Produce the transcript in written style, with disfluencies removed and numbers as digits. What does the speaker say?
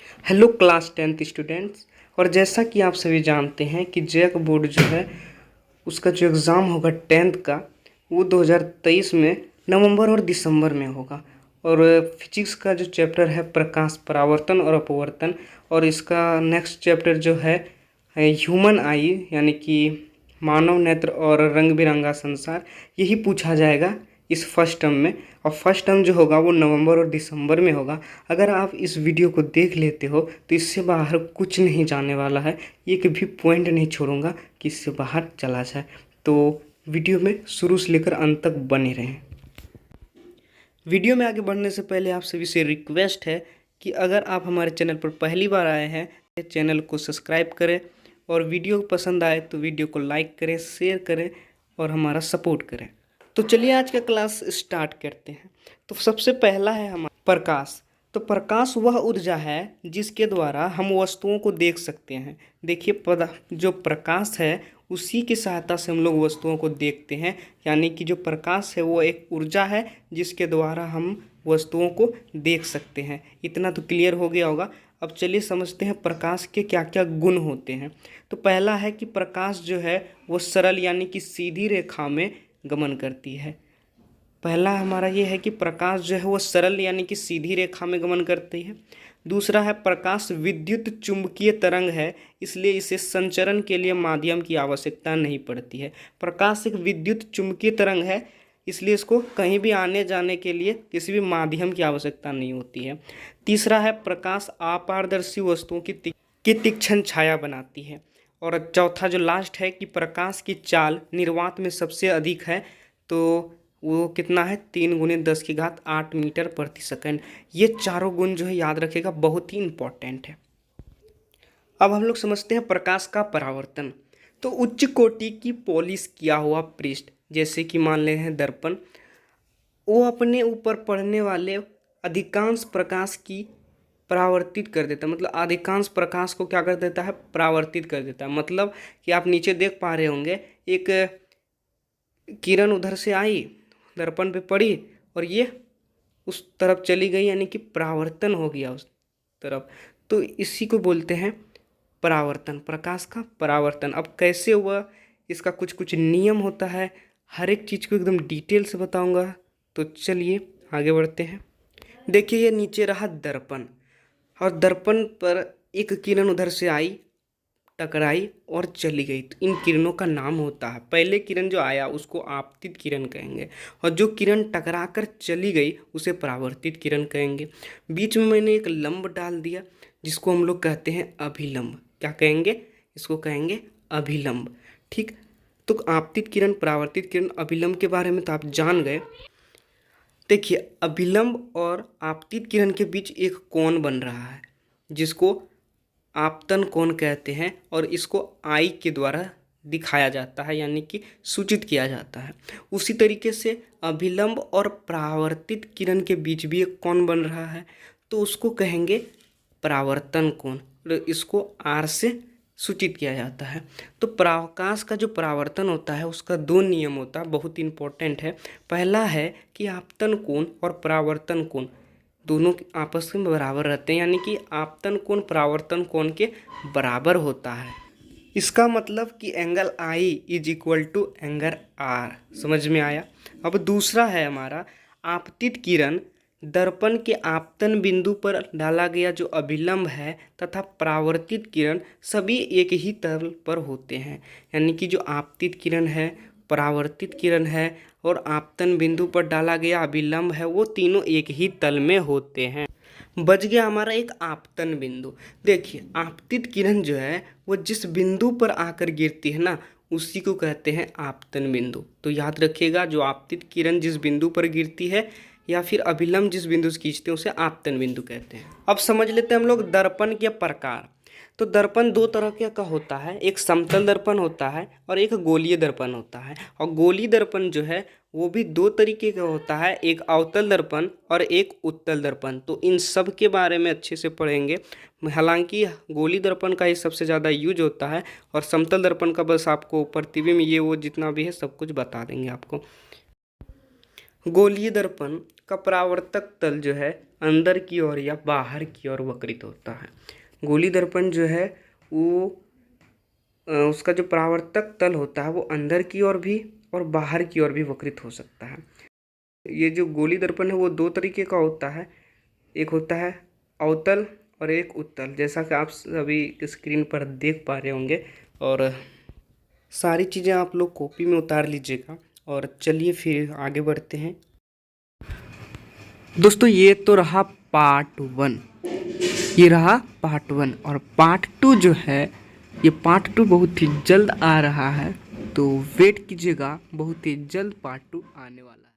Hello class 10th students. और जैसा कि आप सभी जानते हैं कि जैक बोर्ड जो है उसका जो एग्ज़ाम होगा 10th का वो 2023 में नवंबर और दिसंबर में होगा। और फिजिक्स का जो चैप्टर है प्रकाश परावर्तन और अपवर्तन, और इसका नेक्स्ट चैप्टर जो है ह्यूमन आई यानी कि मानव नेत्र और रंग बिरंगा संसार, यही पूछा जाएगा इस फर्स्ट टर्म में। और फर्स्ट टर्म जो होगा वो नवंबर और दिसंबर में होगा। अगर आप इस वीडियो को देख लेते हो तो इससे बाहर कुछ नहीं जाने वाला है, एक भी पॉइंट नहीं छोड़ूंगा कि इससे बाहर चला जाए। तो वीडियो में शुरू से लेकर अंत तक बने रहें। वीडियो में आगे बढ़ने से पहले आप सभी से रिक्वेस्ट है कि अगर आप हमारे चैनल पर पहली बार आए हैं तो चैनल को सब्सक्राइब करें, और वीडियो पसंद आए तो वीडियो को लाइक करें, शेयर करें और हमारा सपोर्ट करें। तो चलिए आज का क्लास स्टार्ट करते हैं। तो सबसे पहला है हमारा प्रकाश। तो प्रकाश वह ऊर्जा है जिसके द्वारा हम वस्तुओं को देख सकते हैं। देखिए जो प्रकाश है उसी की सहायता से हम लोग वस्तुओं को देखते हैं, यानी कि जो प्रकाश है वो एक ऊर्जा है जिसके द्वारा हम वस्तुओं को देख सकते हैं। इतना तो क्लियर हो गया होगा। अब चलिए समझते हैं प्रकाश के क्या क्या गुण होते हैं। तो पहला है कि प्रकाश जो है वो सरल यानी कि सीधी रेखा में गमन करती है। पहला हमारा ये है कि प्रकाश जो है वो सरल यानी कि सीधी रेखा में गमन करती है। दूसरा है प्रकाश विद्युत चुंबकीय तरंग है, इसलिए इसे संचरण के लिए माध्यम की आवश्यकता नहीं पड़ती है। प्रकाश एक विद्युत चुंबकीय तरंग है, इसलिए इसको कहीं भी आने जाने के लिए किसी भी माध्यम की आवश्यकता नहीं होती है। तीसरा है प्रकाश अपारदर्शी वस्तुओं की तीक्ष्ण छाया बनाती है। और चौथा जो लास्ट है कि प्रकाश की चाल निर्वात में सबसे अधिक है, तो वो कितना है 3 × 10⁸ मीटर प्रति सेकंड। ये चारों गुण जो है याद रखेगा, बहुत ही इंपॉर्टेंट है। अब हम लोग समझते हैं प्रकाश का परावर्तन। तो उच्च कोटि की पॉलिश किया हुआ पृष्ठ, जैसे कि मान ले हैं दर्पण, वो अपने ऊपर पड़ने वाले अधिकांश प्रकाश की परावर्तित कर देता है। मतलब अधिकांश प्रकाश को क्या कर देता है, परावर्तित कर देता है। मतलब कि आप नीचे देख पा रहे होंगे एक किरण उधर से आई, दर्पण पे पड़ी और ये उस तरफ चली गई, यानी कि परावर्तन हो गया उस तरफ। तो इसी को बोलते हैं परावर्तन, प्रकाश का परावर्तन। अब कैसे हुआ, इसका कुछ कुछ नियम होता है, हर एक चीज़ को एकदम डिटेल से बताऊंगा। तो चलिए आगे बढ़ते हैं। देखिए ये नीचे रहा दर्पण, और दर्पण पर एक किरण उधर से आई, टकराई और चली गई। तो इन किरणों का नाम होता है, पहले किरण जो आया उसको आपतित किरण कहेंगे, और जो किरण टकरा कर चली गई उसे परावर्तित किरण कहेंगे। बीच में मैंने एक लंब डाल दिया जिसको हम लोग कहते हैं अभिलंब। क्या कहेंगे, इसको कहेंगे अभिलंब। ठीक, तो आपतित किरण, परावर्तित किरण, अभिलंब के बारे में तो आप जान गए। देखिए अभिलंब और आपतित किरण के बीच एक कोण बन रहा है जिसको आपतन कोण कहते हैं, और इसको आई के द्वारा दिखाया जाता है, यानी कि सूचित किया जाता है। उसी तरीके से अभिलंब और परावर्तित किरण के बीच भी एक कोण बन रहा है, तो उसको कहेंगे परावर्तन कोण, और इसको आर से सूचित किया जाता है। तो प्रकाश का जो परावर्तन होता है उसका 2 नियम होता है, बहुत इंपॉर्टेंट है। पहला है कि आपतन कोण और परावर्तन कोण दोनों आपस में बराबर रहते हैं, यानी कि आपतन कोण परावर्तन कोण के बराबर होता है। इसका मतलब कि angle I is equal to angle R. समझ में आया। अब दूसरा है हमारा आपतित किरण, दर्पण के आपतन बिंदु पर डाला गया जो अभिलंब है तथा परावर्तित किरण सभी एक ही तल पर होते हैं। यानी कि जो आपतित किरण है, परावर्तित किरण है और आपतन बिंदु पर डाला गया अभिलंब है, वो तीनों एक ही तल में होते हैं। बच गया हमारा एक आपतन बिंदु। देखिए आपतित किरण जो है वो जिस बिंदु पर आकर गिरती है ना, उसी को कहते हैं आपतन बिंदु। तो याद रखिएगा, जो आपतित किरण जिस बिंदु पर गिरती है या फिर अभिलंब जिस बिंदु से खींचते हैं उसे आपतन बिंदु कहते हैं। अब समझ लेते हैं हम लोग दर्पण के प्रकार। तो दर्पण 2 तरह के का होता है, एक समतल दर्पण होता है और एक गोलीय दर्पण होता है। और गोलीय दर्पण जो है वो भी 2 तरीके का होता है, एक अवतल दर्पण और एक उत्तल दर्पण। तो इन सब के बारे में अच्छे से पढ़ेंगे। हालांकि गोलीय दर्पण का ही सबसे ज़्यादा यूज होता है, और समतल दर्पण का बस आपको प्रतिबिंब ये वो जितना भी है सब कुछ बता देंगे आपको। गोलीय दर्पण का परावर्तक तल जो है अंदर की ओर या बाहर की ओर वक्रित होता है। गोलीय दर्पण जो है वो उसका जो परावर्तक तल होता है वो अंदर की ओर भी और बाहर की ओर भी वक्रित हो सकता है। ये जो गोलीय दर्पण है वो दो तरीके का होता है, एक होता है अवतल और एक उत्तल, जैसा कि आप सभी स्क्रीन पर देख पा रहे होंगे। और सारी चीज़ें आप लोग कॉपी में उतार लीजिएगा। और चलिए फिर आगे बढ़ते हैं। दोस्तों ये तो रहा पार्ट 1, ये रहा पार्ट 1 और पार्ट 2 जो है, ये पार्ट 2 बहुत ही जल्द आ रहा है, तो वेट कीजिएगा, बहुत ही जल्द पार्ट 2 आने वाला है।